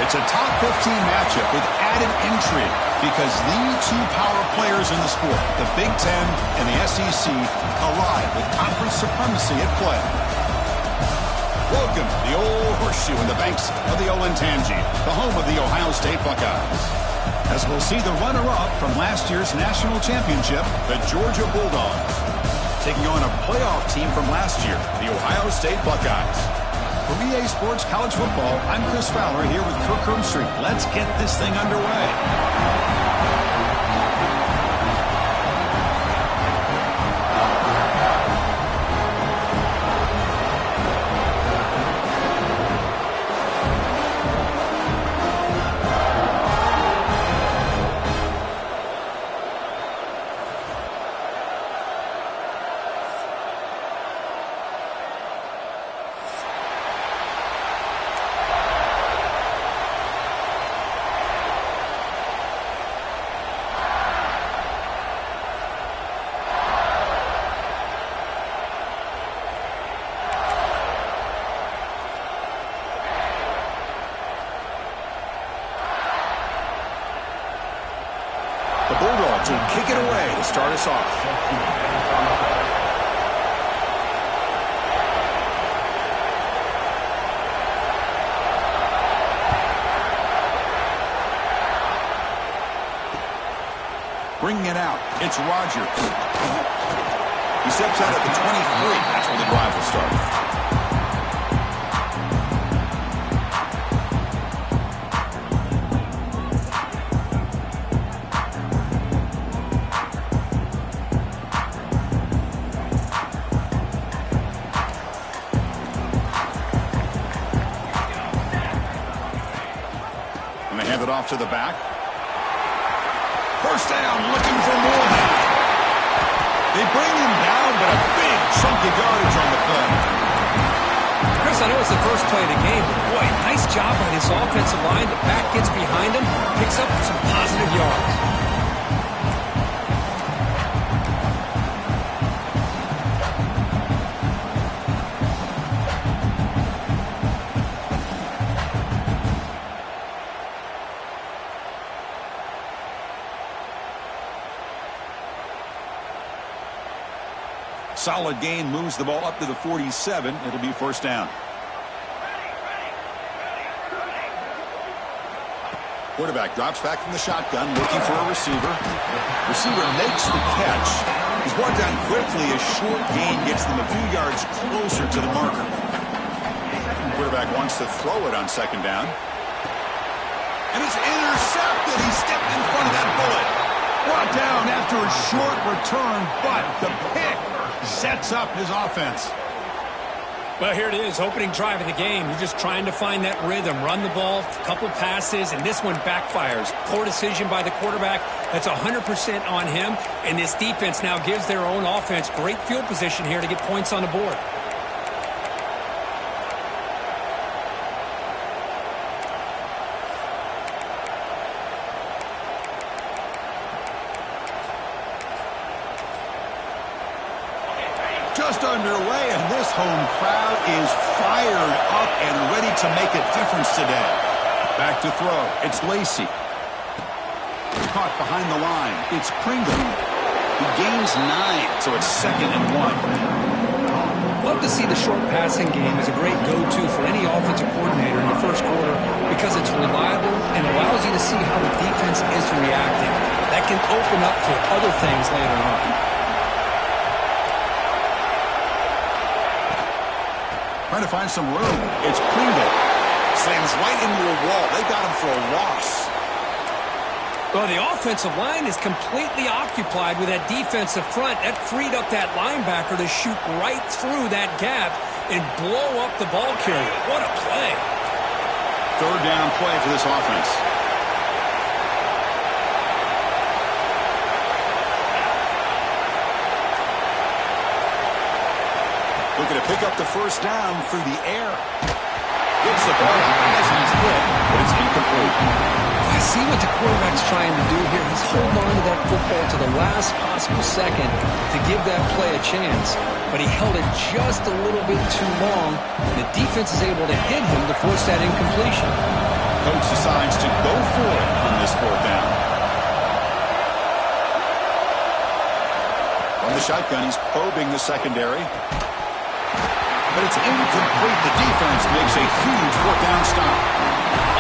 It's a top 15 matchup with added intrigue because the two power players in the sport, the Big Ten and the SEC, collide with conference supremacy at play. Welcome to the Old Horseshoe in the banks of the Olentangy, the home of the Ohio State Buckeyes. As we'll see the runner-up from last year's national championship, the Georgia Bulldogs, taking on a playoff team from last year, the Ohio State Buckeyes. For EA Sports College Football, I'm Chris Fowler here with Kirk Herbstreit. Let's get this thing underway. The Bulldogs will kick it away to start us off. Bringing it out, it's Rodgers. He steps out at the 23. That's where the drive will start. Off to the back. First down, looking for more. They bring him down, but a big chunky yardage on the play. Chris, I know it's the first play of the game, but boy, nice job on his offensive line. The back gets behind him, picks up some positive yards. Solid gain, moves the ball up to the 47. It'll be first down. Quarterback drops back from the shotgun, looking for a receiver. Receiver makes the catch. He's brought down quickly. A short gain gets them a few yards closer to the marker. Quarterback wants to throw it on second down. And it's intercepted. He stepped in front of that bullet. Brought down after a short return, but the pick sets up his offense. Well, here it is, opening drive of the game. You're just trying to find that rhythm, run the ball, a couple passes, and this one backfires. Poor decision by the quarterback. That's 100% on him, and this defense now gives their own offense great field position here to get points on the board. Just underway, and this home crowd is fired up and ready to make a difference today. Back to throw. It's Lacey. Caught behind the line. It's Pringle. He gains 9, so it's 2nd and 1. Love to see the short passing game as a great go-to for any offensive coordinator in the first quarter because it's reliable and allows you to see how the defense is reacting. That can open up for other things later on. Trying to find some room. It's Pringle. Slams right into a wall. They got him for a loss. Well, the offensive line is completely occupied with that defensive front. That freed up that linebacker to shoot right through that gap and blow up the ball carrier. What a play. Third down play for this offense. Looking to pick up the first down through the air. Gets the ball as he's hit, but it's incomplete. I see what the quarterback's trying to do here. He's holding on to that football to the last possible second to give that play a chance. But he held it just a little bit too long. The defense is able to hit him to force that incompletion. coach decides to go for it on this fourth down. From the shotgun, he's probing the secondary. But it's incomplete. The defense makes a huge fourth down stop.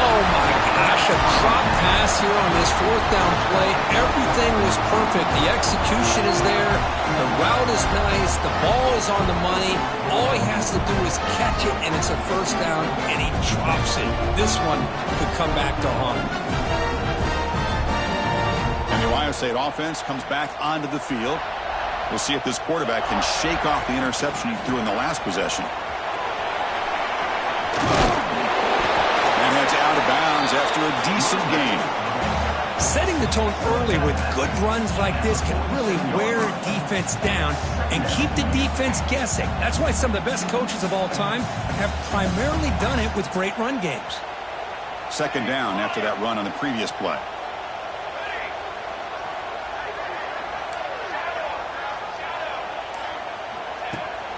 Oh, my gosh, a drop pass here on this fourth down play. Everything was perfect. The execution is there. The route is nice. The ball is on the money. All he has to do is catch it, and it's a first down, and he drops it. This one could come back to haunt. And the Ohio State offense comes back onto the field. We'll see if this quarterback can shake off the interception he threw in the last possession. And that's out of bounds after a decent gain. Setting the tone early with good runs like this can really wear a defense down and keep the defense guessing. That's why some of the best coaches of all time have primarily done it with great run games. Second down after that run on the previous play.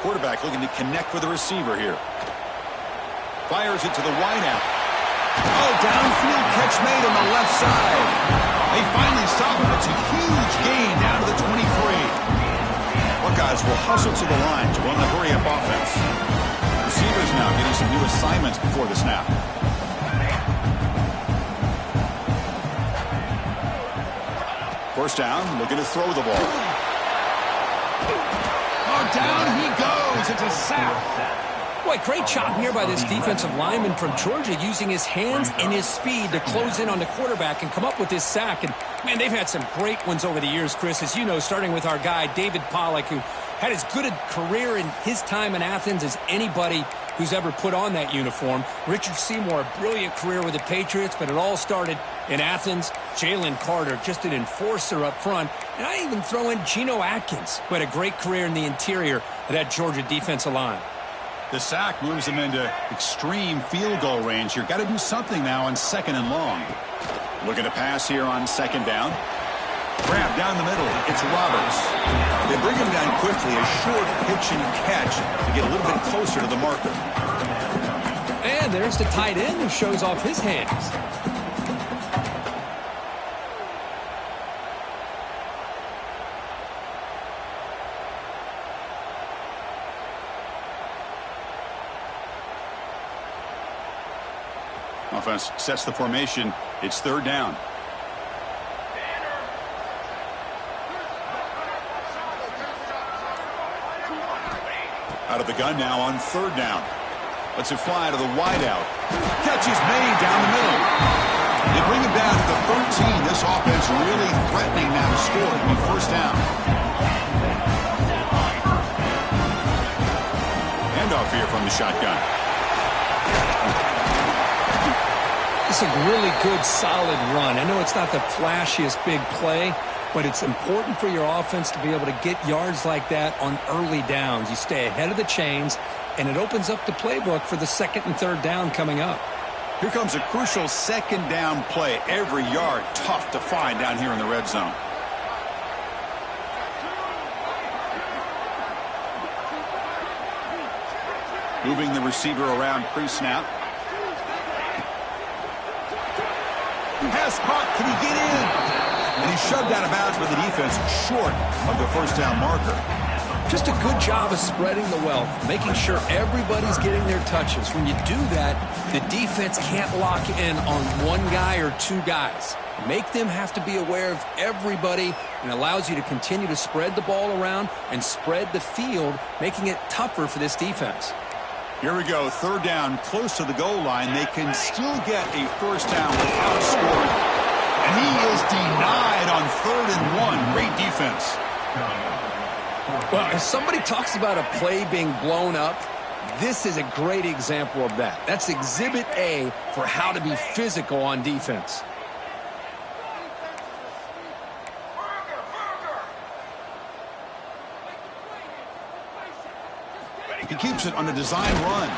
Quarterback looking to connect with the receiver here. Fires it to the wideout. Oh, downfield catch made on the left side. They finally stop him. It's a huge gain down to the 23. Buckeyes will hustle to the line to run the hurry-up offense. Receivers now getting some new assignments before the snap. First down, looking to throw the ball. Oh, down he goes. It's a sack. Boy, great job here by this defensive lineman from Georgia using his hands and his speed to close in on the quarterback and come up with this sack. And, man, they've had some great ones over the years, Chris, as you know, starting with our guy, David Pollack, who had as good a career in his time in Athens as anybody who's ever put on that uniform. Richard Seymour, a brilliant career with the Patriots, but it all started in Athens. Jalen Carter, just an enforcer up front. And I even throw in Geno Atkins, who had a great career in the interior of that Georgia defensive line. The sack moves him into extreme field goal range. You've got to do something now on second and long. Looking to pass here on second down. Grab down the middle. It's Roberts. They bring him down quickly. A short pitch and catch to get a little bit closer to the marker. And there's the tight end who shows off his hands. Offense sets the formation. It's third down. Out of the gun now on third down. Lets it fly to the wideout. Catch is made down the middle. They bring him down to the 13. This offense really threatening now to score. It'll be first down. Handoff here from the shotgun. It's a really good, solid run. I know it's not the flashiest big play, but it's important for your offense to be able to get yards like that on early downs. You stay ahead of the chains, and it opens up the playbook for the second and third down coming up. Here comes a crucial second down play. Every yard tough to find down here in the red zone. Moving the receiver around pre-snap. Pass caught. Can he get in? And he's shoved out of bounds by the defense short of the first down marker. Just a good job of spreading the wealth, making sure everybody's getting their touches. When you do that, the defense can't lock in on one guy or two guys. Make them have to be aware of everybody, and allows you to continue to spread the ball around and spread the field, making it tougher for this defense. Here we go, third down, close to the goal line. They can still get a first down without scoring. And he is denied on 3rd and 1. Great defense. Well, if somebody talks about a play being blown up, this is a great example of that. That's Exhibit A for how to be physical on defense. He keeps it on a design run.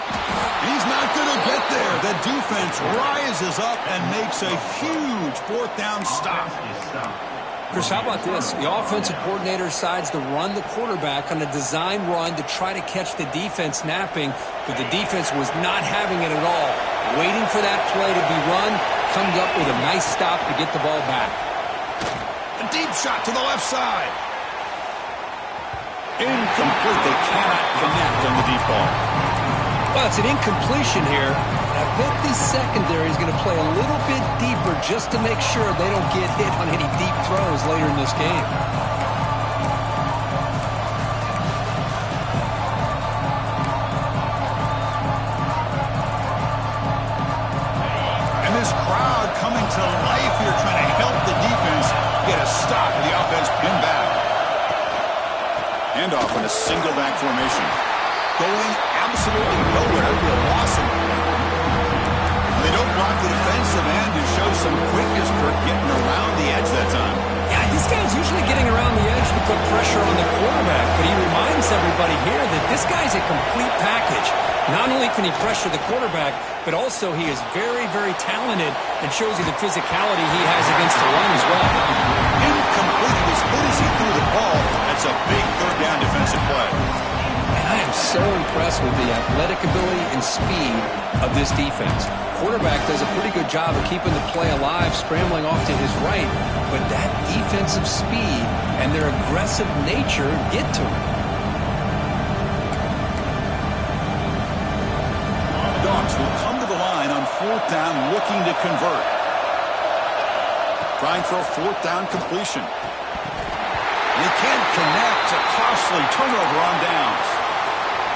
He's not going to get there. The defense rises up and makes a huge fourth down stop. Chris, how about this? The offensive coordinator decides to run the quarterback on a design run to try to catch the defense napping, but the defense was not having it at all. waiting for that play to be run, comes up with a nice stop to get the ball back. A deep shot to the left side. Incomplete. They cannot connect on the deep ball. Well, it's an incompletion here. I bet the secondary is going to play a little bit deeper just to make sure they don't get hit on any deep throws later in this game. And this crowd coming to life here, trying to help the defense get a stop. The offense pinned back. And off in a single back formation. Going absolutely nowhere. That would be a loss. They don't block the defensive end and show some quickness for getting around the edge that time. Yeah, this guy's usually getting around the edge to put pressure on the quarterback, but he reminds everybody here that this guy's a complete package. Not only can he pressure the quarterback, but also he is very, very talented and shows you the physicality he has against the run as well. Incomplete. As good as he threw the ball, that's a big third down defensive play. And I am so impressed with the athletic ability and speed of this defense. Quarterback does a pretty good job of keeping the play alive, scrambling off to his right, but that defensive speed and their aggressive nature get to him. The Dogs will come to the line on fourth down, looking to convert. Trying for a fourth down completion. They can't connect. A costly turnover on downs.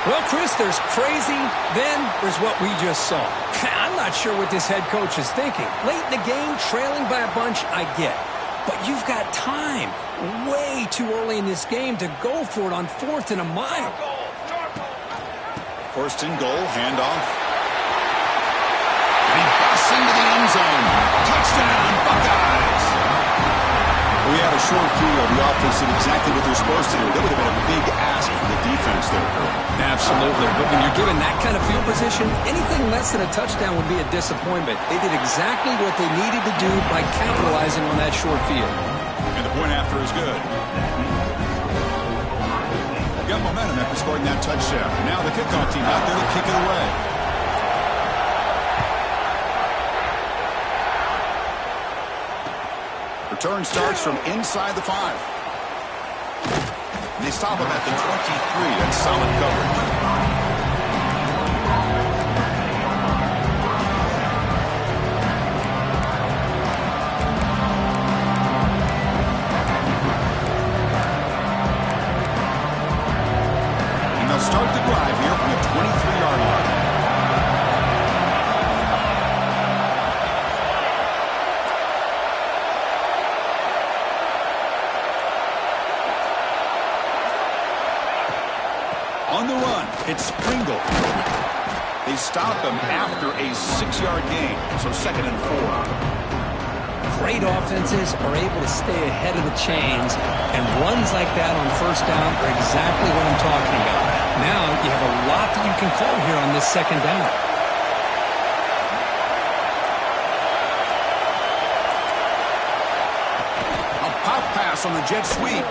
Well, Chris, there's crazy, then there's what we just saw. I'm not sure what this head coach is thinking. Late in the game, trailing by a bunch, I get. But you've got time, way too early in this game, to go for it on 4th and a mile. First and goal, handoff. And he busts into the end zone. Touchdown, Buckeyes. We had a short field. The offense did exactly what they're supposed to do. That would have been a big ask for the defense there. Absolutely. But when you're given that kind of field position, anything less than a touchdown would be a disappointment. They did exactly what they needed to do by capitalizing on that short field. And the point after is good. Got momentum after scoring that touchdown. Now the kickoff team out there to kick it away. Return starts from inside the 5. And they stop him at the 23. That's solid coverage. And they'll start the drive here from the 23-yard line. On the run, it's Pringle. They stop him after a 6-yard gain, so 2nd and 4. Great offenses are able to stay ahead of the chains, and runs like that on 1st down are exactly what I'm talking about. Now you have a lot that you can call here on this 2nd down. A pop pass on the jet sweep.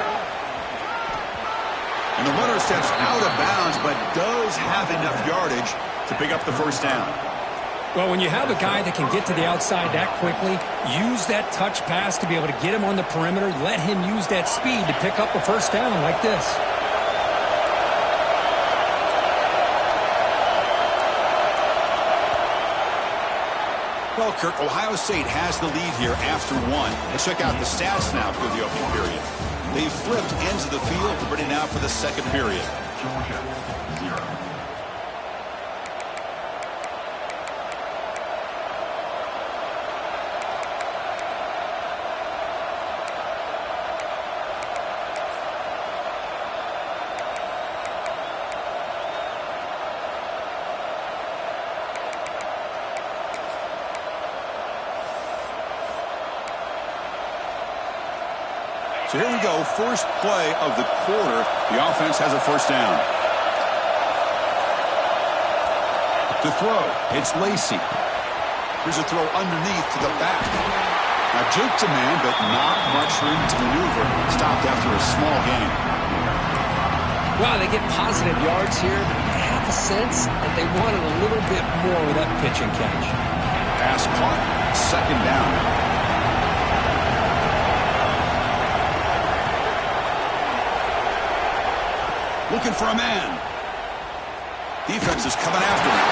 And the runner steps out of bounds, but does have enough yardage to pick up the 1st down. Well, when you have a guy that can get to the outside that quickly, use that touch pass to be able to get him on the perimeter, let him use that speed to pick up a 1st down like this. Well, Kirk, Ohio State has the lead here after 1. Let's check out the stats now for the opening period. They flipped ends of the field, ready now for the 2nd period. Georgia, 0. So here we go, first play of the quarter. The offense has a 1st down. To throw, it's Lacy. Here's a throw underneath to the back. Now juked a man, but not much room to maneuver. Stopped after a small gain. Wow, they get positive yards here. They have got the sense that they wanted a little bit more with that pitch and catch. Pass caught. Second down. Looking for a man. Defense is coming after him.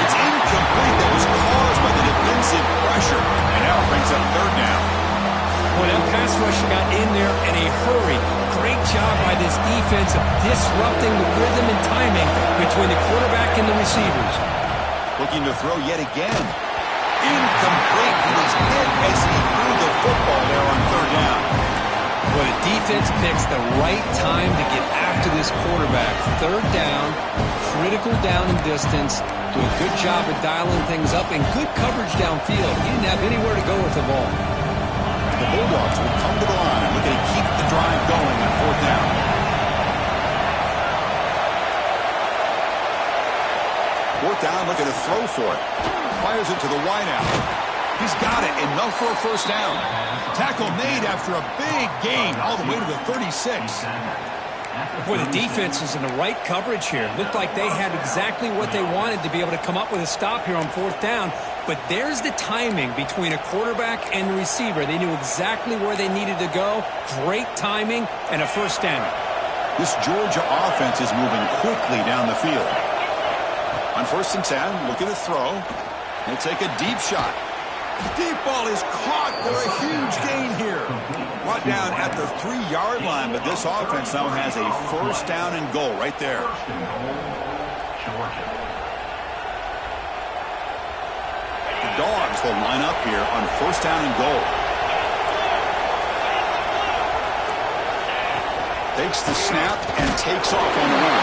It's incomplete. That was caused by the defensive pressure. And now it brings up third down. Well, that pass rusher got in there in a hurry. Great job by this defense of disrupting the rhythm and timing between the quarterback and the receivers. Looking to throw yet again. Incomplete. He was hit as he threw the football there on third down. Well, the defense picks the right time to get after this quarterback. Third down, critical down and distance. Do a good job of dialing things up and good coverage downfield. He didn't have anywhere to go with the ball. The Bulldogs will come to the line and looking to keep the drive going on fourth down. Fourth down, looking to throw for it. Fires it to the wideout. He's got it, enough for a first down. Tackle made after a big gain all the way to the 36. Boy, the defense is in the right coverage here. Looked like they had exactly what they wanted to be able to come up with a stop here on fourth down. But there's the timing between a quarterback and the receiver. They knew exactly where they needed to go. Great timing and a first down. This Georgia offense is moving quickly down the field. On 1st and 10, looking to throw. He'll take a deep shot. Deep ball is caught for a huge gain here. Brought down at the 3-yard line, but this offense now has a first down and goal right there. The Dogs will line up here on first down and goal. Takes the snap and takes off on the run.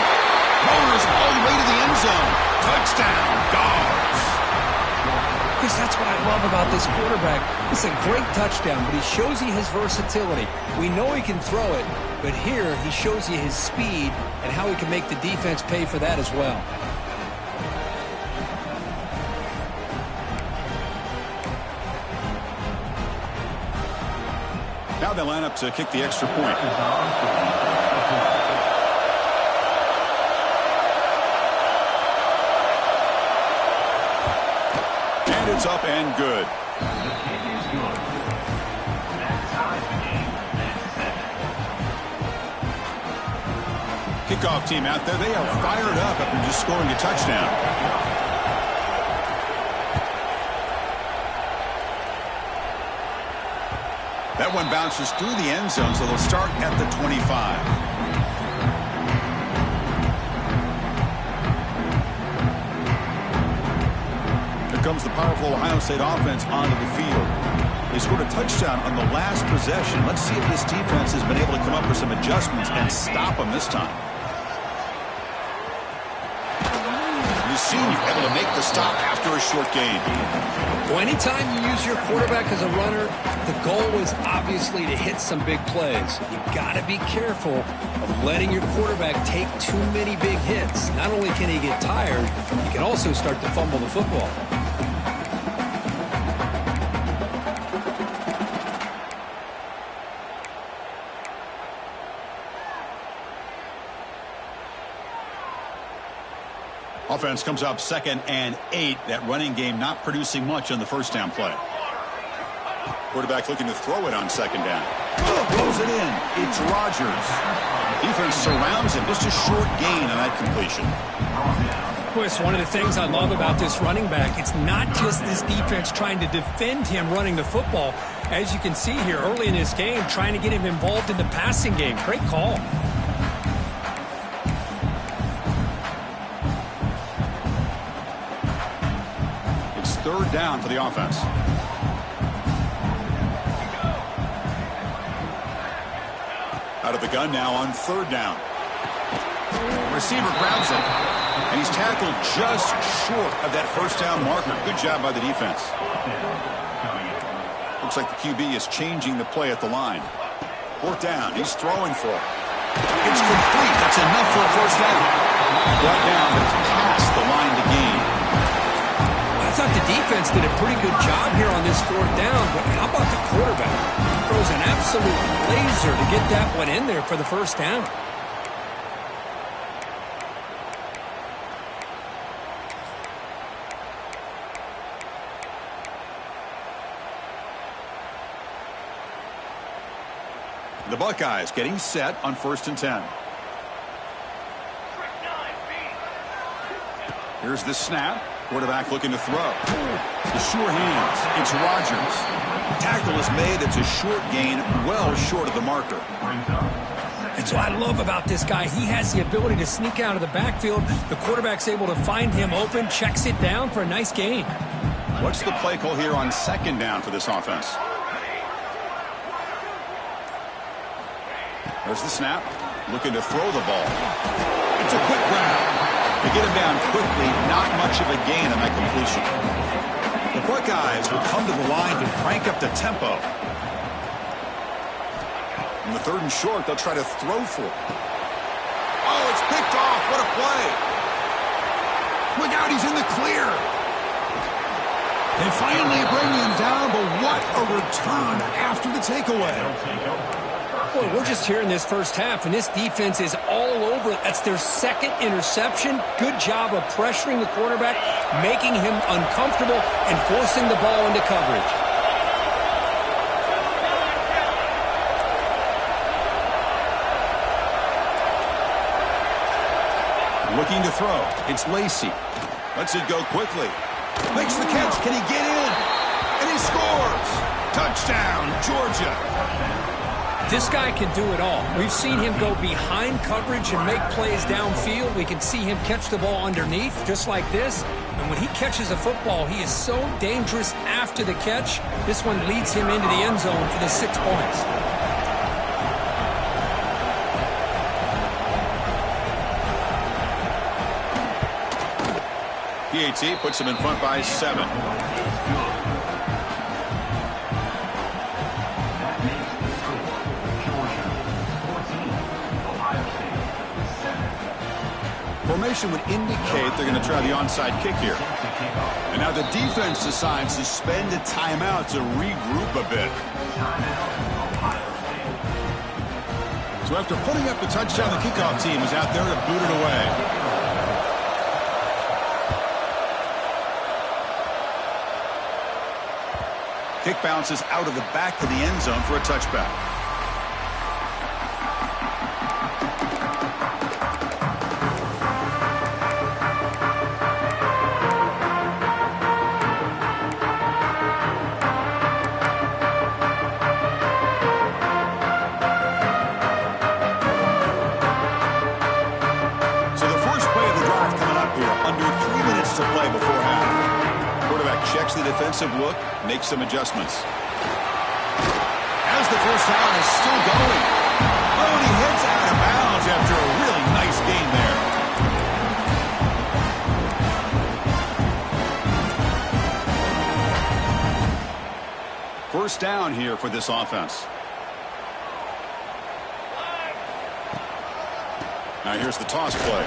Motors all the way to the end zone. Touchdown, Dogs. Because that's what I love about this quarterback. It's a great touchdown, but he shows you his versatility. We know he can throw it, but here he shows you his speed and how he can make the defense pay for that as well. Now they line up to kick the extra point. And it's up and good. The kick is good. That ties the game at 7. Kickoff team out there. They are fired up after just scoring a touchdown. That one bounces through the end zone, so they'll start at the 25. Here comes the powerful Ohio State offense onto the field. They scored a touchdown on the last possession. Let's see if this defense has been able to come up with some adjustments and stop them this time. The senior able to make the stop after a short gain. Well, anytime you use your quarterback as a runner, the goal is obviously to hit some big plays. You got to be careful of letting your quarterback take too many big hits. Not only can he get tired, he can also start to fumble the football. Offense comes up 2nd and 8. That running game not producing much on the first down play. Quarterback looking to throw it on 2nd down. Throws it in. It's Rodgers. Defense surrounds him. Just a short gain on that completion. Of course, one of the things I love about this running back, it's not just this defense trying to defend him running the football. As you can see here early in this game, trying to get him involved in the passing game. Great call. Third down for the offense. Out of the gun now on 3rd down. Receiver grabs it, and he's tackled just short of that first down marker. Good job by the defense. Looks like the QB is changing the play at the line. 4th down. He's throwing for it. It's complete. That's enough for a first down. Brought down, but it's past the line to gain. I thought the defense did a pretty good job here on this 4th down, but how about the quarterback? Throws an absolute laser to get that one in there for the first down. Buckeyes getting set on 1st and 10. Here's the snap. Quarterback looking to throw. The sure hands. It's Rodgers. Tackle is made. It's a short gain, well short of the marker. That's what I love about this guy. He has the ability to sneak out of the backfield. The quarterback's able to find him open, checks it down for a nice gain. What's the play call here on 2nd down for this offense? There's the snap. Looking to throw the ball. It's a quick grab. They get him down quickly. Not much of a gain on that completion. The Buckeyes will come to the line to crank up the tempo. On the 3rd and short, they'll try to throw for it. Oh, it's picked off. What a play. Look out, he's in the clear. They finally bring him down, but what a return after the takeaway. Boy, we're just here in this first half, and this defense is all over. That's their 2nd interception. Good job of pressuring the quarterback, making him uncomfortable, and forcing the ball into coverage. Looking to throw. It's Lacy. Lets it go quickly. Makes the catch. Can he get in? And he scores. Touchdown, Georgia. This guy can do it all. We've seen him go behind coverage and make plays downfield. We can see him catch the ball underneath, just like this. And when he catches a football, he is so dangerous after the catch. This one leads him into the end zone for the 6 points. PAT puts him in front by 7. Formation would indicate they're going to try the onside kick here. And now the defense decides to spend a timeout to regroup a bit. So after putting up the touchdown, the kickoff team is out there to boot it away. Kick bounces out of the back of the end zone for a touchback. Checks the defensive look, makes some adjustments. As the first down is still going. Oh, and he hits out of bounds after a really nice gain there. First down here for this offense. Now here's the toss play.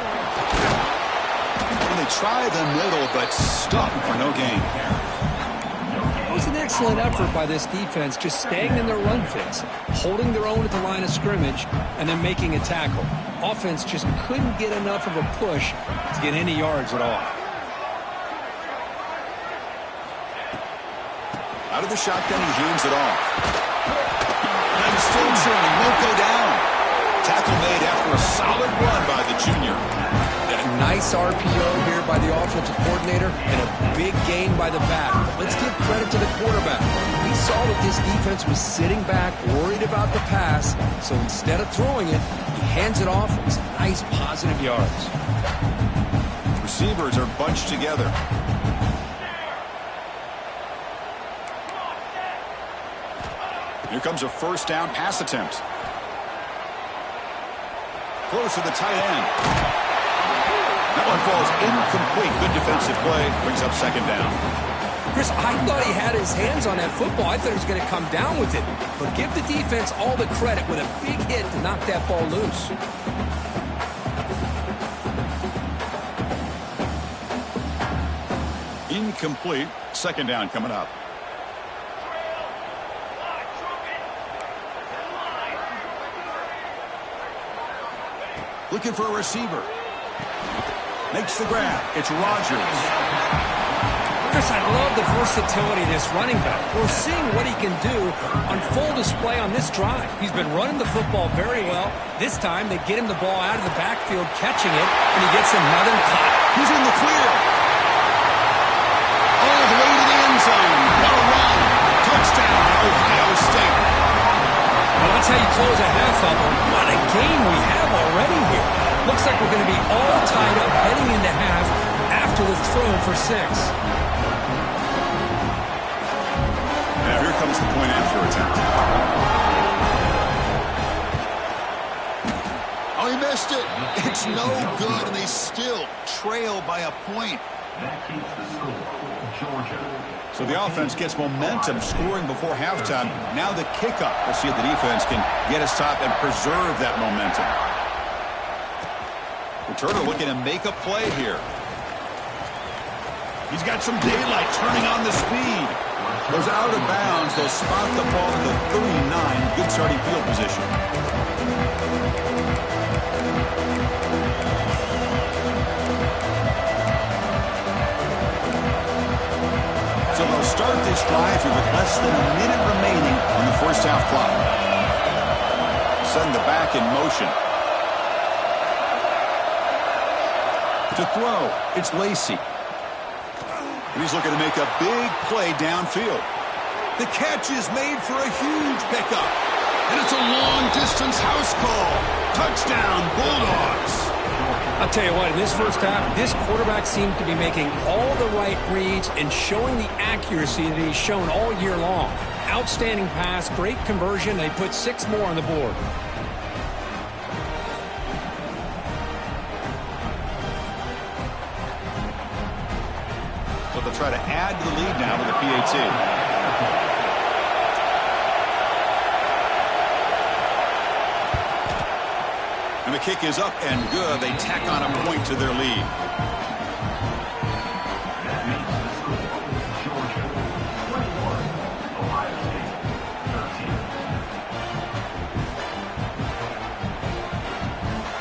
And they try the middle, but stop for no gain. It was an excellent effort by this defense, just staying in their run fits, holding their own at the line of scrimmage, and then making a tackle. Offense just couldn't get enough of a push to get any yards at all. Out of the shotgun, he hands it off. And still churning, won't go down. Tackle made after a solid run by the junior. A nice RPO here by the offensive coordinator and a big gain by the back. But let's give credit to the quarterback. We saw that this defense was sitting back, worried about the pass. So instead of throwing it, he hands it off with some nice positive yards. Receivers are bunched together. Here comes a first down pass attempt. Close to the tight end. That one falls incomplete. Good defensive play. Brings up second down. Chris, I thought he had his hands on that football. I thought he was going to come down with it. But give the defense all the credit with a big hit to knock that ball loose. Incomplete. Second down coming up. Looking for a receiver. Makes the grab. It's Rodgers. Chris, I love the versatility of this running back. We're seeing what he can do on full display on this drive. He's been running the football very well. This time, they get him the ball out of the backfield, catching it, and he gets another cut. He's in the clear. All the way to the end zone. What a run. Touchdown, Ohio State. Well, that's how you close a half of them. What a game we have already here. Looks like we're going to be all tied up heading into half after the throw for 6. Now here comes the point after attempt. Oh, he missed it. It's no good, and they still trail by a point. That keeps the score. Georgia. So the offense gets momentum scoring before halftime. Now the kickoff. Let's see if the defense can get a stop and preserve that momentum. Returner looking to make a play here. He's got some daylight turning on the speed. Goes out of bounds. They'll spot the ball at the 39. Good starting field position. So they'll start this drive here with less than a minute remaining on the first half clock. Send the back in motion. To throw, it's Lacy. He's looking to make a big play downfield. The catch is made for a huge pickup. And it's a long-distance house call. Touchdown, Bulldogs. I'll tell you what, in this first half, this quarterback seems to be making all the right reads and showing the accuracy that he's shown all year long. Outstanding pass, great conversion. They put 6 more on the board. So they'll try to add to the lead now with the PAT. And the kick is up and good. They tack on a point to their lead. That makes the score. Georgia 21, Ohio State 13.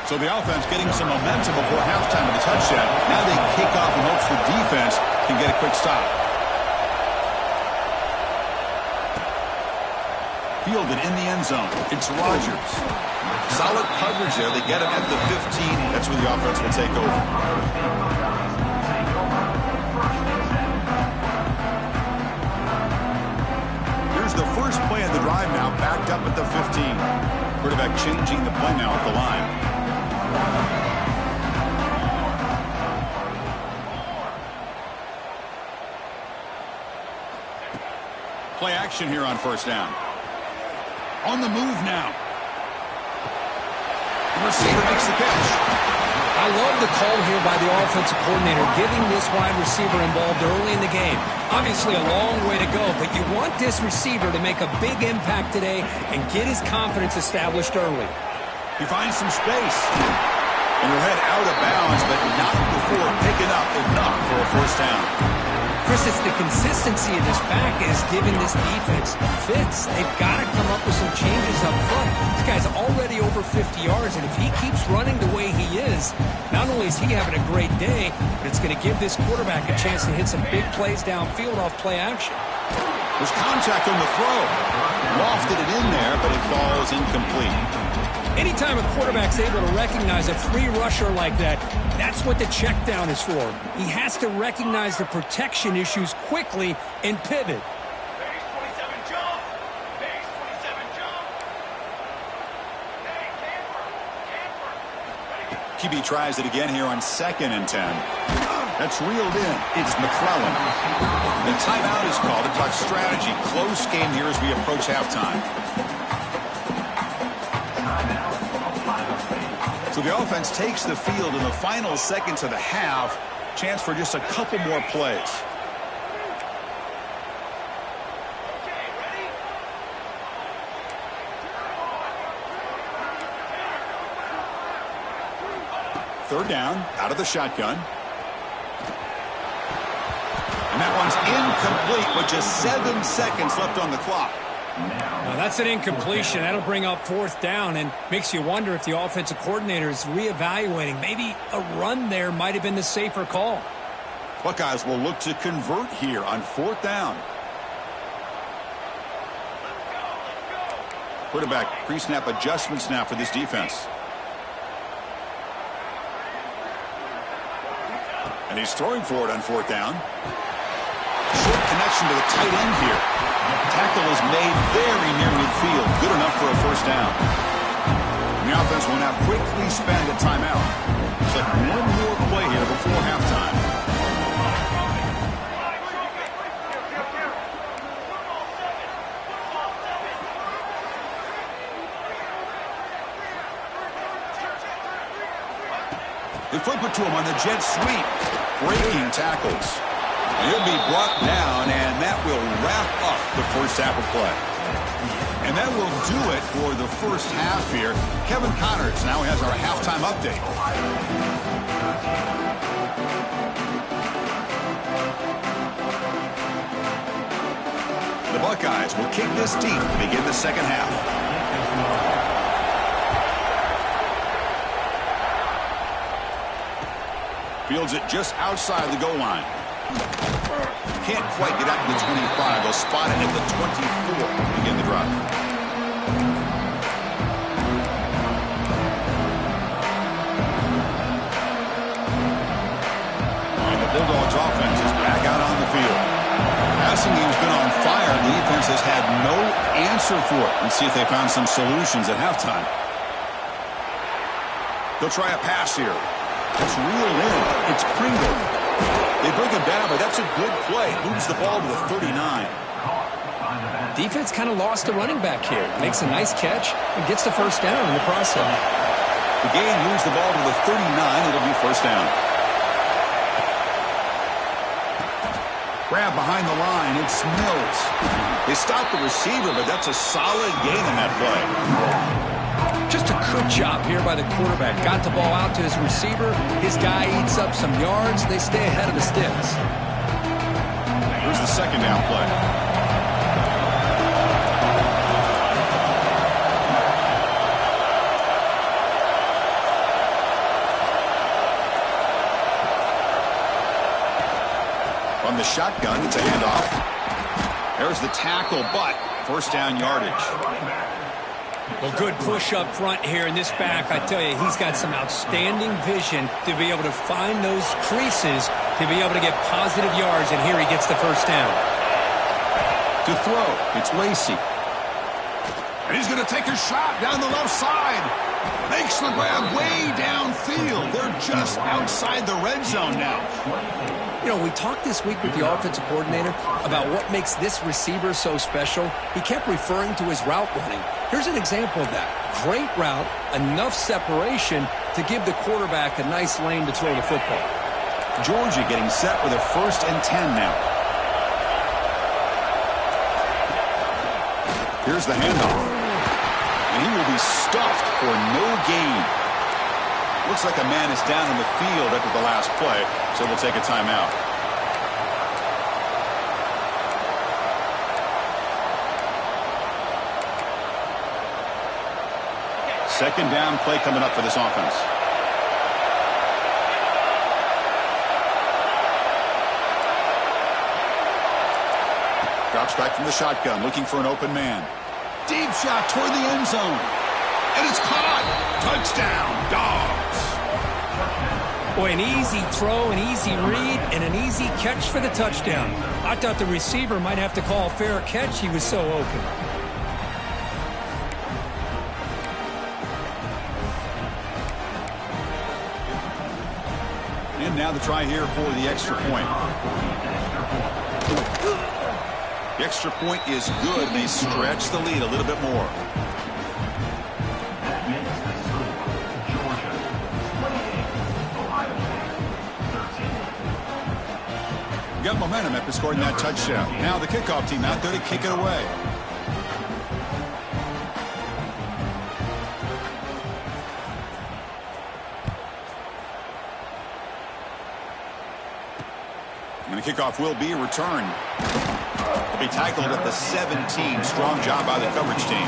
So the offense getting some momentum before halftime with the touchdown. Now they kick off in hopes the defense can get a quick stop. Fielded in the end zone. It's Rodgers. Solid coverage there. They get him at the 15. That's where the offense will take over. Here's the first play of the drive now, backed up at the 15. Quarterback changing the play now at the line. Play action here on first down. On the move now. The receiver makes the catch. I love the call here by the offensive coordinator, getting this wide receiver involved early in the game. Obviously a long way to go, but you want this receiver to make a big impact today and get his confidence established early. He finds some space. And he'll head out of bounds, but not before picking up enough for a first down. Chris, it's the consistency of this back is giving this defense fits. They've got to come up with some changes up front. This guy's already over 50 yards, and if he keeps running the way he is, not only is he having a great day, but it's going to give this quarterback a chance to hit some big plays downfield off play action. There's contact on the throw. Lofted it in there, but it falls incomplete. Anytime a quarterback's able to recognize a free rusher like that, that's what the check down is for. He has to recognize the protection issues quickly and pivot. Base 27 jump. Base 27 jump. Hey, camper. QB tries it again here on 2nd and 10. That's reeled in. It's McClellan. The timeout is called to talk strategy. Close game here as we approach halftime. So the offense takes the field in the final seconds of the half. Chance for just a couple more plays. Okay, ready? Third down, out of the shotgun. And that one's incomplete with just 7 seconds left on the clock. Now that's an incompletion. That'll bring up 4th down and makes you wonder if the offensive coordinator is reevaluating. Maybe a run there might have been the safer call. Buckeyes will look to convert here on 4th down. Quarterback pre-snap adjustments now for this defense. And he's throwing for it on 4th down. Short connection to the tight end here. Tackle is made very near midfield. Good enough for a 1st down. The offense will now quickly spend a timeout. It's like one more play here before halftime. They flip it to him on the jet sweep. Breaking tackles. And he'll be brought down, and that will wrap up the first half of play. And that will do it for the first half here. Kevin Connors now has our halftime update. The Buckeyes will kick this deep to begin the second half. Fields it just outside the goal line. Can't quite get out to the 25. They'll spot it at the 24 to begin the drive. And the Bulldogs offense is back out on the field. Passing game's been on fire. The defense has had no answer for it. Let's see if they found some solutions at halftime. They'll try a pass here. It's reeled in. It's Pringle. They bring him down, but that's a good play. Moves the ball to the 39. Defense kind of lost a running back here. Makes a nice catch and gets the 1st down in the process. The game moves the ball to the 39. It'll be 1st down. Grab behind the line. It's Mills. They stop the receiver, but that's a solid gain in that play. Just a good job here by the quarterback. Got the ball out to his receiver. His guy eats up some yards. They stay ahead of the sticks. Here's the 2nd down play. From the shotgun, it's a handoff. There's the tackle, but 1st down yardage. Well, good push up front here in this back. I tell you, he's got some outstanding vision to be able to find those creases, to be able to get positive yards, and here he gets the 1st down. To throw, it's Lacey. And he's going to take a shot down the left side. Makes the grab way downfield. They're just outside the red zone now. You know, we talked this week with the offensive coordinator about what makes this receiver so special. He kept referring to his route running. Here's an example of that. Great route, enough separation to give the quarterback a nice lane to throw the football. Georgia getting set with a 1st and 10 now. Here's the handoff. And he will be stuffed for no gain. Looks like a man is down in the field after the last play, so we'll take a timeout. Second down play coming up for this offense. Drops back from the shotgun, looking for an open man. Deep shot toward the end zone. And it's caught. Touchdown, Dogs. Boy, an easy throw, an easy read, and an easy catch for the touchdown. I thought the receiver might have to call a fair catch. He was so open. And now the try here for the extra point. The extra point is good. They stretch the lead a little bit more. That makes the score Georgia 28, Ohio State 13. Got momentum after scoring that touchdown. Now the kickoff team out there to kick it away. And the kickoff will be returned. Will be tackled at the 17. Strong job by the coverage team.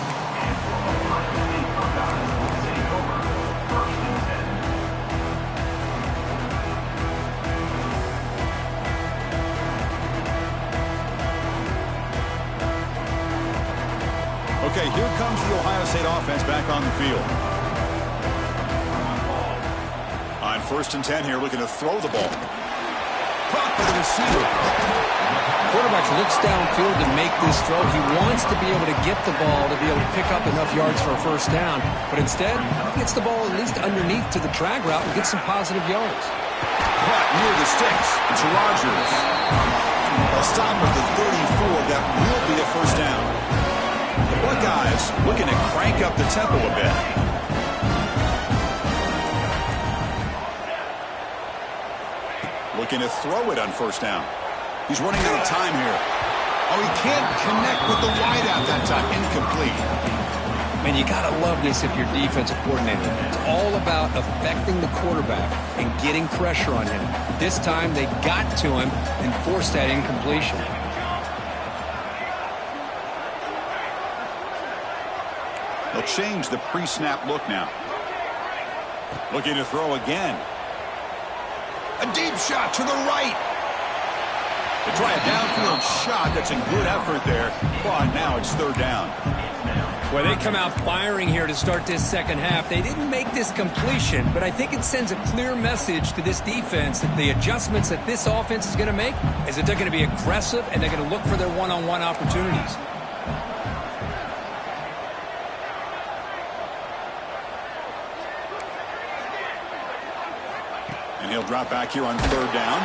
here comes the Ohio State offense back on the field. On 1st and 10 here, looking to throw the ball. Caught by the receiver. Quarterback looks downfield to make this throw. He wants to be able to get the ball to be able to pick up enough yards for a first down. But instead, he gets the ball at least underneath to the drag route and gets some positive yards. Caught near the sticks. It's Rodgers. A stop at the 34. That will be a first down. The Buckeyes looking to crank up the tempo a bit. Looking to throw it on first down. He's running out of time here. Oh, he can't connect with the wideout that time. Incomplete. Man, you got to love this if you're defensive coordinator. It's all about affecting the quarterback and getting pressure on him. This time, they got to him and forced that incompletion. They'll change the pre-snap look now. Looking to throw again. A deep shot to the right. They try a downfield shot. That's a good effort there. But now it's 3rd down. Well, they come out firing here to start this second half. They didn't make this completion, but I think it sends a clear message to this defense that the adjustments that this offense is going to make is that they're going to be aggressive and they're going to look for their one-on-one opportunities. And he'll drop back here on 3rd down.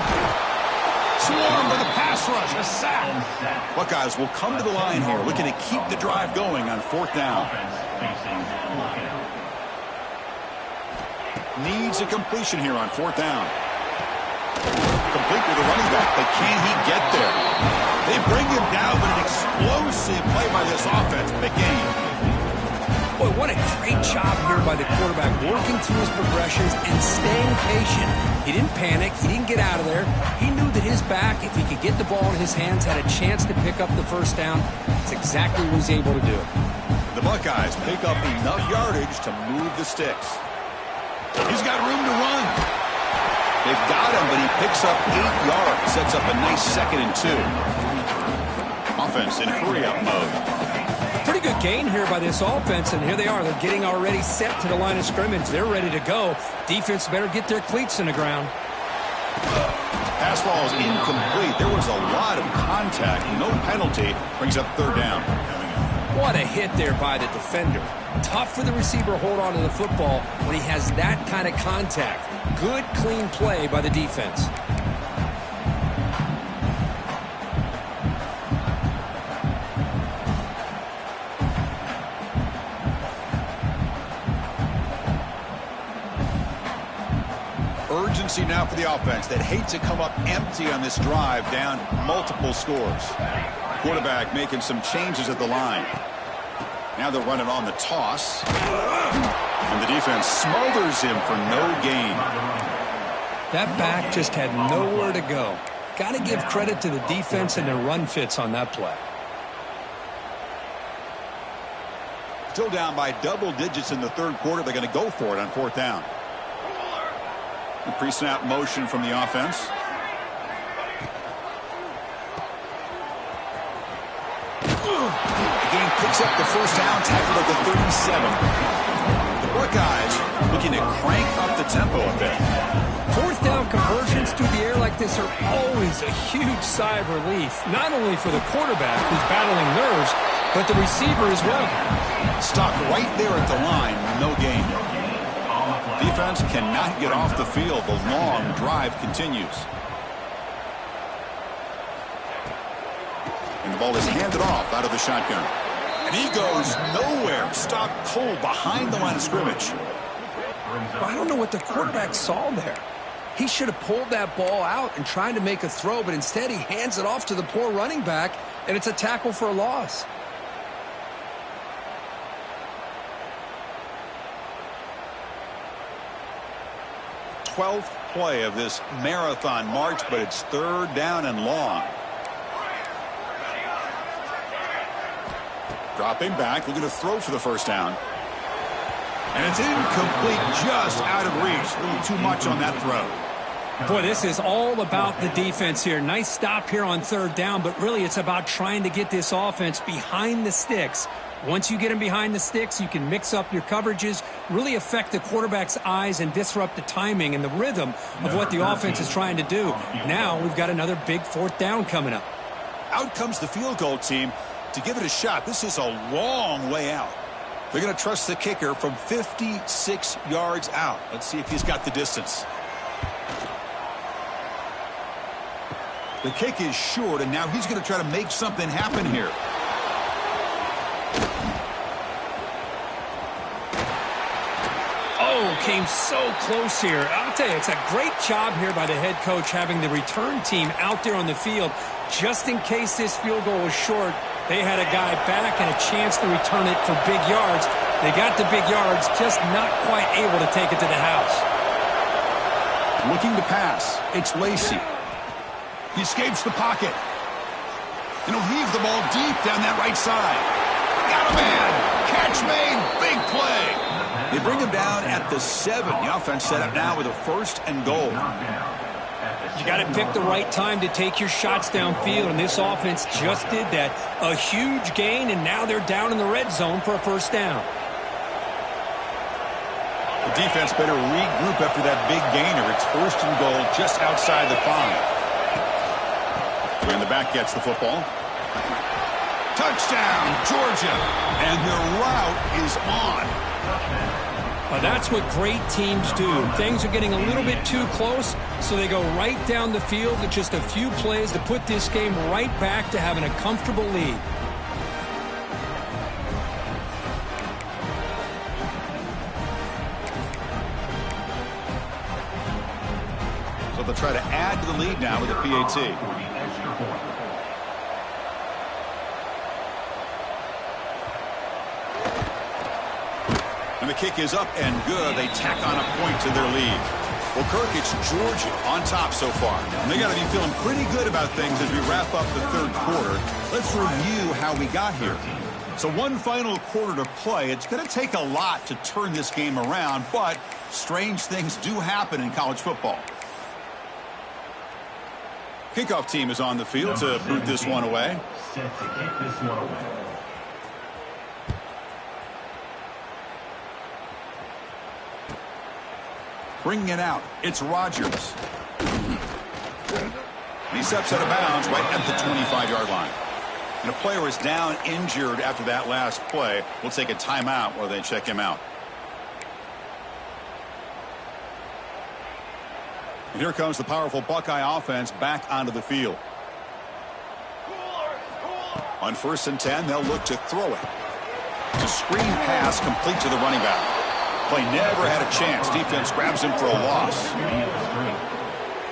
Swarm with a pass rush, a sack. Buckeyes will come to the line here, looking to keep the drive going on 4th down. Needs a completion here on 4th down. Complete with the running back, but can he get there? They bring him down, but an explosive play by this offense. Big game. Boy, what a great job here by the quarterback, working through his progressions and staying patient. He didn't panic. He didn't get out of there. He knew that his back, if he could get the ball in his hands, had a chance to pick up the first down. That's exactly what he's able to do. The Buckeyes pick up enough yardage to move the sticks. He's got room to run. They've got him, but he picks up 8 yards. Sets up a nice 2nd and 2. Offense in hurry-up mode. Pretty good gain here by this offense, and here they are. They're getting already set to the line of scrimmage. They're ready to go. Defense better get their cleats in the ground. Pass ball is incomplete. There was a lot of contact. No penalty. Brings up 3rd down. What a hit there by the defender. Tough for the receiver to hold on to the football when he has that kind of contact. Good, clean play by the defense. Urgency now for the offense that hates to come up empty on this drive, down multiple scores. Quarterback making some changes at the line. Now they're running on the toss. And the defense smothers him for no gain. That back just had nowhere to go. Got to give credit to the defense and their run fits on that play. Still down by double digits in the 3rd quarter. They're going to go for it on 4th down. The pre-snap motion from the offense. The game picks up the first down, tackled at the 37. The Buckeyes looking to crank up the tempo a bit. 4th down conversions through the air like this are always a huge sigh of relief, not only for the quarterback who's battling nerves, but the receiver as well. Stopped right there at the line, no gain. Defense cannot get off the field. The long drive continues. And the ball is handed off out of the shotgun. And he goes nowhere. Stopped cold behind the line of scrimmage. I don't know what the quarterback saw there. He should have pulled that ball out and tried to make a throw, but instead he hands it off to the poor running back, and it's a tackle for a loss. Twelfth play of this marathon march, but it's 3rd down and long. Dropping back, looking to throw for the first down. And it's incomplete, just out of reach. A little too much on that throw. Boy, this is all about the defense here. Nice stop here on 3rd down, but really it's about trying to get this offense behind the sticks Once you get him behind the sticks, you can mix up your coverages, really affect the quarterback's eyes and disrupt the timing and the rhythm of what the offense is trying to do. Now we've got another big fourth down coming up. Out comes the field goal team to give it a shot. This is a long way out. They're going to trust the kicker from 56 yards out. Let's see if he's got the distance. The kick is short, and now he's going to try to make something happen here. Oh, came so close here. I'll tell you, it's a great job here by the head coach having the return team out there on the field. Just in case this field goal was short, they had a guy back and a chance to return it for big yards. They got the big yards, just not quite able to take it to the house. Looking to pass. It's Lacy. He escapes the pocket. And he'll heave the ball deep down that right side. Got a man. Catch made. Big play. They bring him down at the 7. The offense set up now with a 1st and goal. You got to pick the right time to take your shots downfield, and this offense just did that. A huge gain, and now they're down in the red zone for a first down. The defense better regroup after that big gainer. It's 1st and goal just outside the 5. And the back gets the football. Touchdown, Georgia. And their route is on. That's what great teams do. Things are getting a little bit too close, so they go right down the field with just a few plays to put this game right back to having a comfortable lead. So they'll try to add to the lead now with a PAT. And the kick is up and good. They tack on a point to their lead. Well, Kirk, it's Georgia on top so far. And they got to be feeling pretty good about things as we wrap up the 3rd quarter. Let's review how we got here. So one final quarter to play. It's going to take a lot to turn this game around, but strange things do happen in college football. Kickoff team is on the field to boot this one away. Set to kick this one away. Bringing it out, it's Rodgers. He steps out of bounds right at the 25-yard line. And a player is down injured after that last play. We'll take a timeout while they check him out. And here comes the powerful Buckeye offense back onto the field. On 1st and 10, they'll look to throw it. It's a screen pass complete to the running back. Play never had a chance. Defense grabs him for a loss.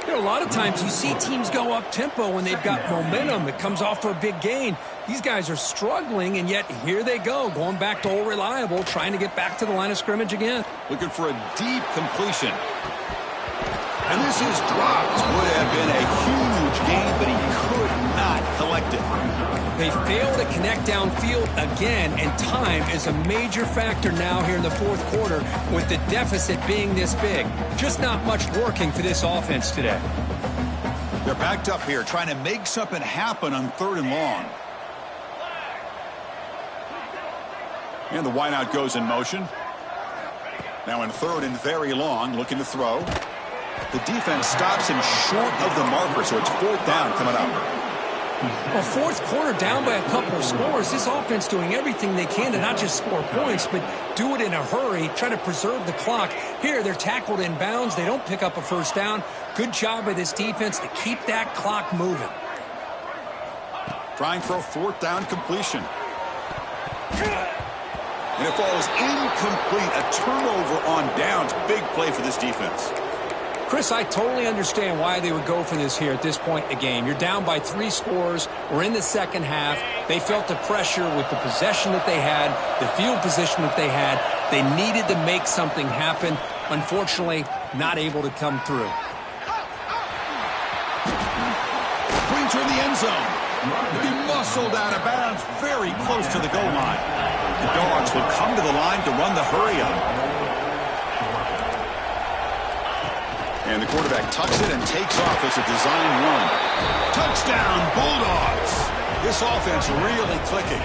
You know, a lot of times you see teams go up-tempo when they've got momentum. It comes off for a big gain. These guys are struggling, and yet here they go, going back to old reliable, trying to get back to the line of scrimmage again. Looking for a deep completion. And this is dropped. Would have been a huge gain, but he could not collect it. They fail to connect downfield again, and time is a major factor now here in the 4th quarter with the deficit being this big. Just not much working for this offense today. They're backed up here trying to make something happen on 3rd and long. And the wideout goes in motion. Now in 3rd and very long, looking to throw. The defense stops him short of the marker, so it's 4th down coming up. Well, 4th quarter down by a couple of scores. This offense doing everything they can to not just score points, but do it in a hurry, try to preserve the clock. Here, they're tackled in bounds. They don't pick up a first down. Good job by this defense to keep that clock moving. Trying for a 4th down completion. And it falls incomplete. A turnover on downs. Big play for this defense. Chris, I totally understand why they would go for this here at this point in the game. You're down by 3 scores. We're in the second half. They felt the pressure with the possession that they had, the field position that they had. They needed to make something happen. Unfortunately, not able to come through. Brings her in the end zone. He muscled out of bounds very close to the goal line. The Dogs will come to the line to run the hurry up. And the quarterback tucks it and takes off as a design run. Touchdown, Bulldogs. This offense really clicking.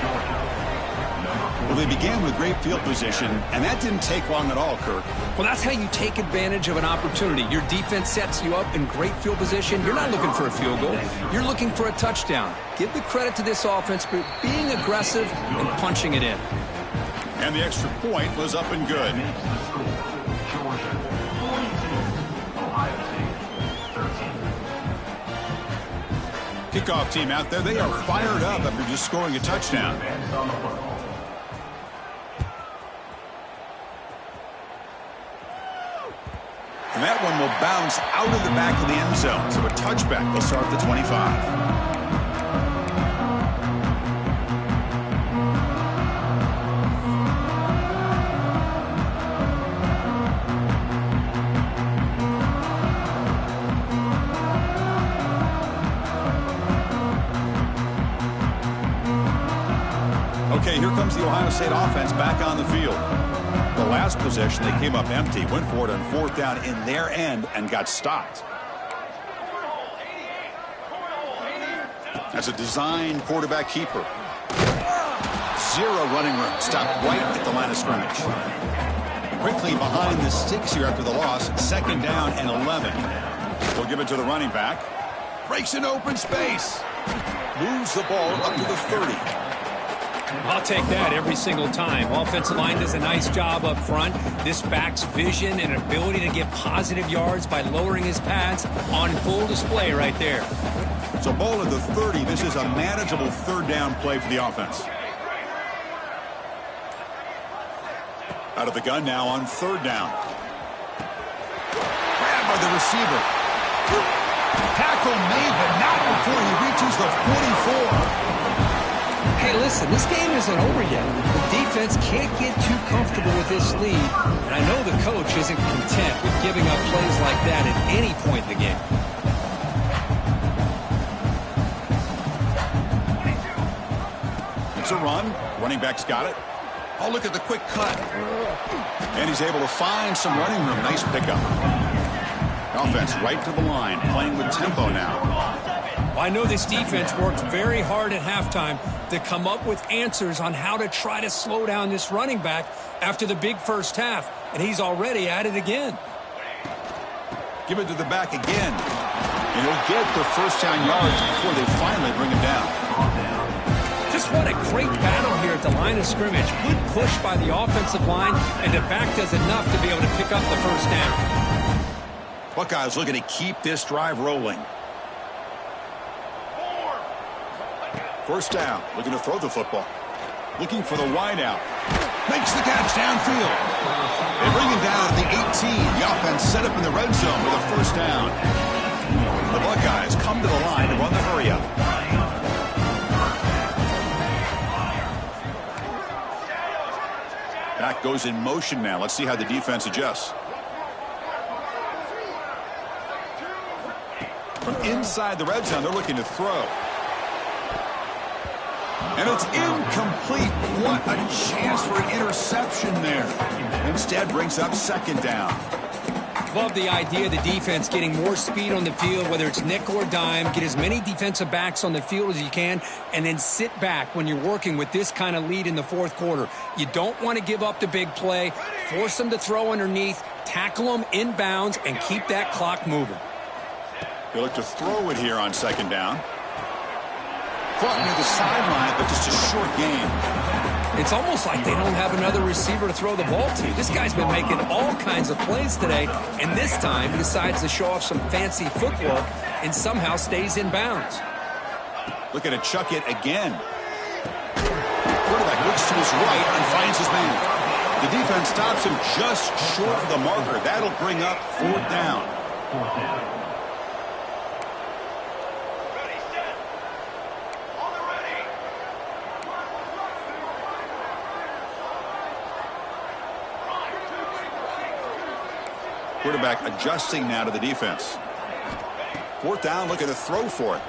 Well, they began with great field position, and that didn't take long at all, Kirk. Well, that's how you take advantage of an opportunity. Your defense sets you up in great field position. You're not looking for a field goal. You're looking for a touchdown. Give the credit to this offense for being aggressive and punching it in. And the extra point was up and good. Georgia 42, Ohio State 13. Kickoff team out there, they are fired up after just scoring a touchdown. Advanced on the football. And that one will bounce out of the back of the end zone. So a touchback will start at the 25. Okay, here comes the Ohio State offense back on the field. The last possession, they came up empty, went for it on fourth down in their end and got stopped. That's a design quarterback keeper. Zero running room, stopped right at the line of scrimmage. Quickly behind the sticks here after the loss, second down and 11. They'll give it to the running back. Breaks an open space. Moves the ball up to the 30. I'll take that every single time. Offensive line does a nice job up front. This back's vision and ability to get positive yards by lowering his pads on full display right there. So ball at the 30. This is a manageable third down play for the offense. Out of the gun now on third down. Grabbed by the receiver. Tackle made, but not before he reaches the 44. Hey, listen, this game isn't over yet. The defense can't get too comfortable with this lead, and I know the coach isn't content with giving up plays like that at any point in the game. It's a run. Running back's got it. Oh, look at the quick cut. And he's able to find some running room. Nice pickup. Offense right to the line, playing with tempo now. I know this defense worked very hard at halftime to come up with answers on how to try to slow down this running back after the big first half, and he's already at it again. Give it to the back again. And he'll get the first down yards before they finally bring him down. Just what a great battle here at the line of scrimmage. Good push by the offensive line, and the back does enough to be able to pick up the first down. Buckeyes looking to keep this drive rolling. First down, looking to throw the football. Looking for the wideout. Makes the catch downfield. They bring him down at the 18. The offense set up in the red zone with a first down. The Buckeyes come to the line to run the hurry-up. Back goes in motion now. Let's see how the defense adjusts. From inside the red zone, they're looking to throw. And it's incomplete. What a chance for an interception there. Instead brings up second down. Love the idea of the defense getting more speed on the field, whether it's nickel or dime. Get as many defensive backs on the field as you can, and then sit back when you're working with this kind of lead in the fourth quarter. You don't want to give up the big play. Force them to throw underneath, tackle them inbounds, and keep that clock moving. They look to throw it here on second down. Caught near the sideline, but just a short gain. It's almost like they don't have another receiver to throw the ball to. This guy's been making all kinds of plays today, and this time he decides to show off some fancy footwork and somehow stays in bounds. Looking to chuck it again. Quarterback looks to his right and finds his man. The defense stops him just short of the marker. That'll bring up fourth down. Fourth down. Quarterback adjusting now to the defense. Fourth down, looking to throw for it.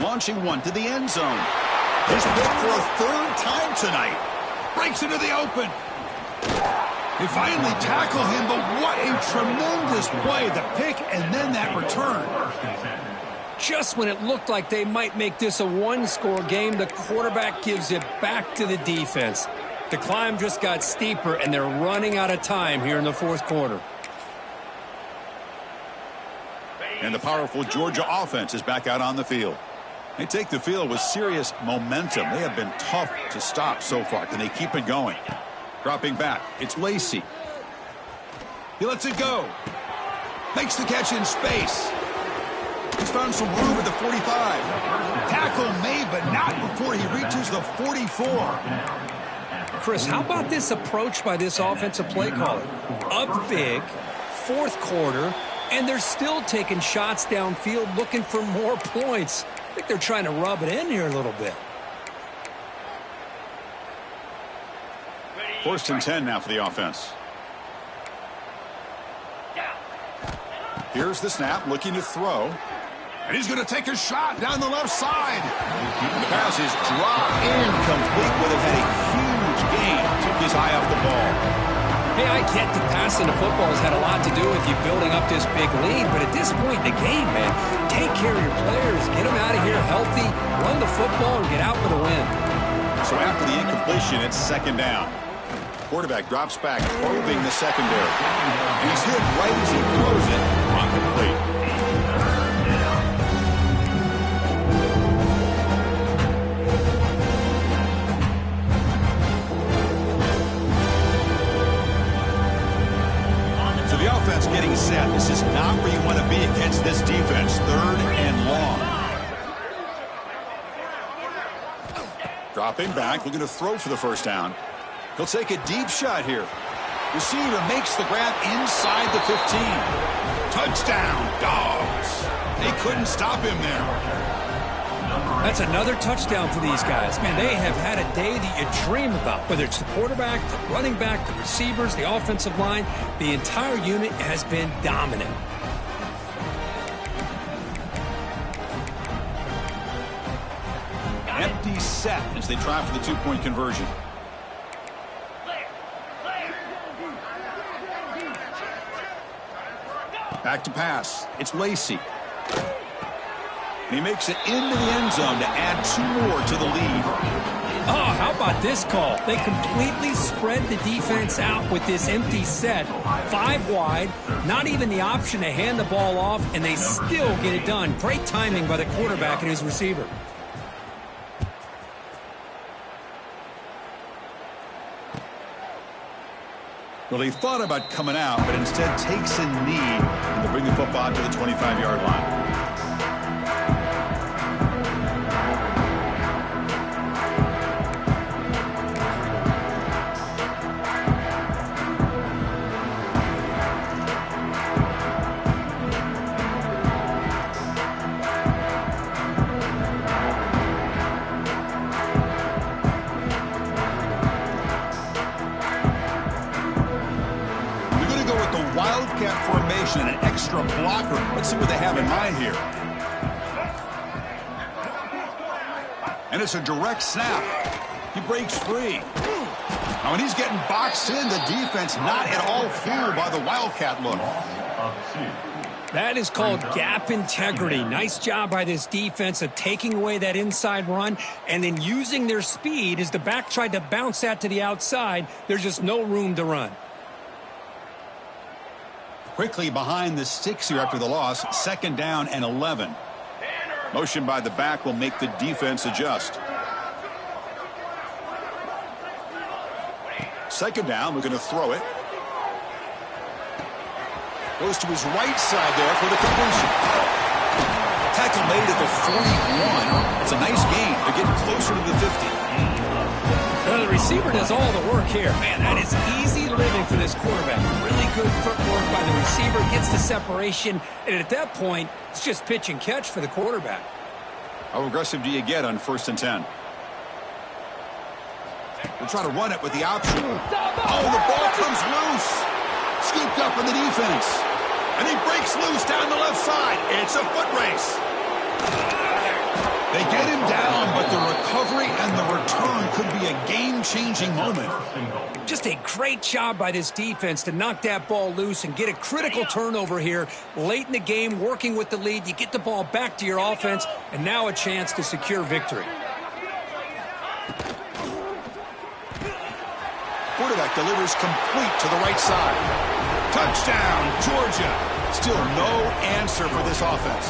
Launching one to the end zone. He's picked for a third time tonight. Breaks into the open. They finally tackle him, but what a tremendous play. The pick and then that return. Just when it looked like they might make this a one-score game, the quarterback gives it back to the defense. The climb just got steeper, and they're running out of time here in the fourth quarter. And the powerful Georgia offense is back out on the field. They take the field with serious momentum. They have been tough to stop so far. Can they keep it going? Dropping back, it's Lacy. He lets it go. Makes the catch in space. He's found some room at the 45. Tackle made, but not before he reaches the 44. Chris, how about this approach by this offensive play caller? Up big, fourth quarter, and they're still taking shots downfield looking for more points. I think they're trying to rub it in here a little bit. First and 10 now for the offense. Here's the snap, looking to throw. And he's going to take a shot down the left side. The pass is dropped incomplete, but it had a huge gain. Took his eye off the ball. Hey, I get the passing the football has had a lot to do with you building up this big lead, but at this point in the game, man, take care of your players, get them out of here healthy, run the football, and get out with a win. So after the incompletion, it's second down. Quarterback drops back, probing the secondary. And he's hit right as he throws it. Incomplete. So the offense getting set. This is not where you want to be against this defense. Third and long. Dropping back, looking to throw for the first down. He'll take a deep shot here. Receiver makes the grab inside the 15. Touchdown, Dogs. They couldn't stop him there. That's another touchdown for these guys. Man, they have had a day that you dream about. Whether it's the quarterback, the running back, the receivers, the offensive line, the entire unit has been dominant. Empty set as they try for the two-point conversion. Back to pass. It's Lacy. And he makes it into the end zone to add two more to the lead. Oh, how about this call? They completely spread the defense out with this empty set. 5 wide, not even the option to hand the ball off, and they still get it done. Great timing by the quarterback and his receiver. Well, he thought about coming out, but instead takes a knee and to bring the football to the 25-yard line. Wildcat formation and an extra blocker. Let's see what they have in mind here. And it's a direct snap. He breaks free. Now, when he's getting boxed in, the defense not at all fooled by the Wildcat look. That is called gap integrity. Nice job by this defense of taking away that inside run and then using their speed as the back tried to bounce that to the outside. There's just no room to run. Quickly behind the sticks here after the loss. Second down and 11. Motion by the back will make the defense adjust. Second down, we're going to throw it. Goes to his right side there for the completion. Tackle made at the 41. It's a nice gain. They're getting closer to the 50. The receiver does all the work here. Man, that is easy living for this quarterback. Really good footwork by the receiver. Gets the separation. And at that point, it's just pitch and catch for the quarterback. How aggressive do you get on 1st and 10? We'll try to run it with the option. Oh, the ball comes loose. Scooped up in the defense. And he breaks loose down the left side. It's a foot race. They get him down, but the recovery recovery, and the return could be a game-changing moment. Just a great job by this defense to knock that ball loose and get a critical turnover here late in the game, working with the lead. You get the ball back to your offense, and now a chance to secure victory. Quarterback delivers complete to the right side. Touchdown, Georgia. Still no answer for this offense.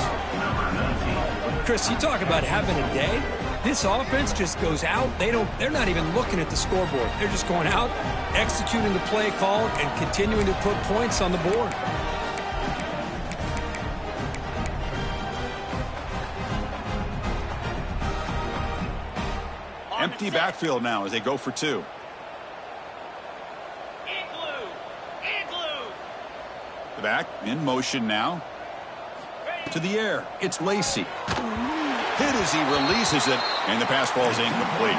Chris, you talk about having a day. This offense just goes out. They're not even looking at the scoreboard. They're just going out, executing the play called, and continuing to put points on the board. Empty backfield now as they go for two. The back in motion now. To the air. It's Lacy. Hit as he releases it, and the pass ball is incomplete.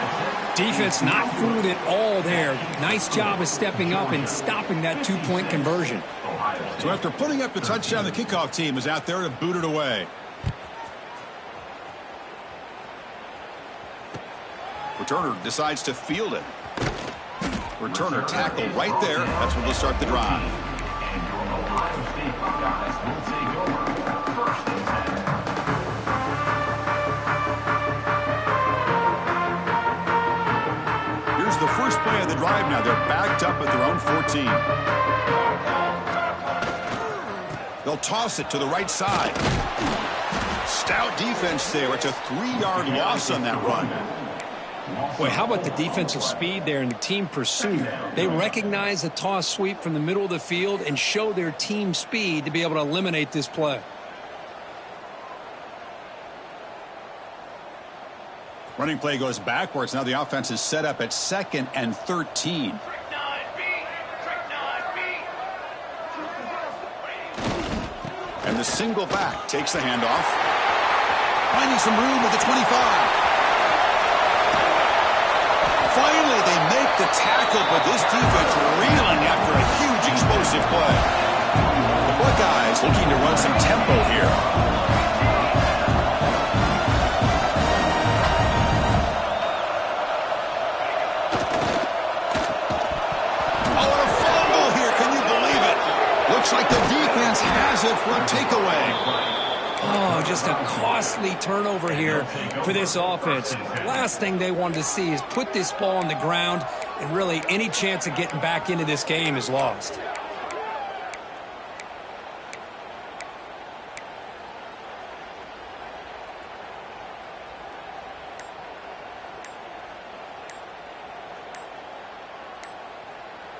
Defense not fooled at all there. Nice job of stepping up and stopping that two-point conversion. So after putting up the touchdown, the kickoff team is out there to boot it away. Returner decides to field it. Returner tackle right there. That's where they'll start the drive. And your Ohio State Buckeyes will take over 1st and 10. Here's the first play of the drive now. They're backed up at their own 14. They'll toss it to the right side. Stout defense there. It's a 3-yard loss on that run. Boy, how about the defensive speed there and the team pursuit? They recognize the toss sweep from the middle of the field and show their team speed to be able to eliminate this play. Running play goes backwards. Now the offense is set up at 2nd and 13. And the single back takes the handoff. Finding some room at the 25. Finally, they make the tackle, but this defense reeling after a huge explosive play. The Buckeyes looking to run some tempo here. Oh, and a fumble here. Can you believe it? Looks like the defense has it for a takeaway. Oh, just a costly turnover here for this offense. Last thing they wanted to see is put this ball on the ground, and really any chance of getting back into this game is lost.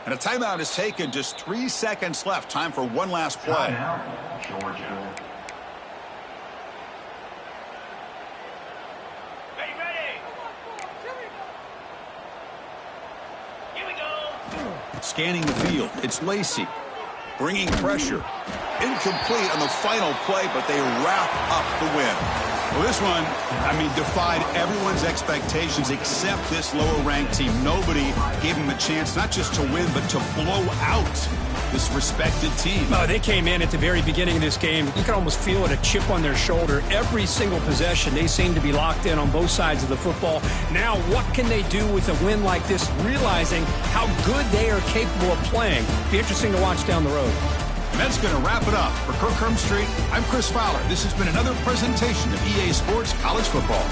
And a timeout is taken. Just 3 seconds left. Time for one last play. Timeout, Georgia. Scanning the field, it's Lacy. Bringing pressure. Incomplete on the final play, but they wrap up the win. Well, this one, defied everyone's expectations except this lower-ranked team. Nobody gave them a chance not just to win, but to blow out this respected team. Oh, they came in at the very beginning of this game. You can almost feel it, a chip on their shoulder. Every single possession, they seem to be locked in on both sides of the football. Now, what can they do with a win like this, realizing how good they are capable of playing? Be interesting to watch down the road. And that's going to wrap it up. For Kirk Hermstreet, I'm Chris Fowler. This has been another presentation of EA Sports College Football.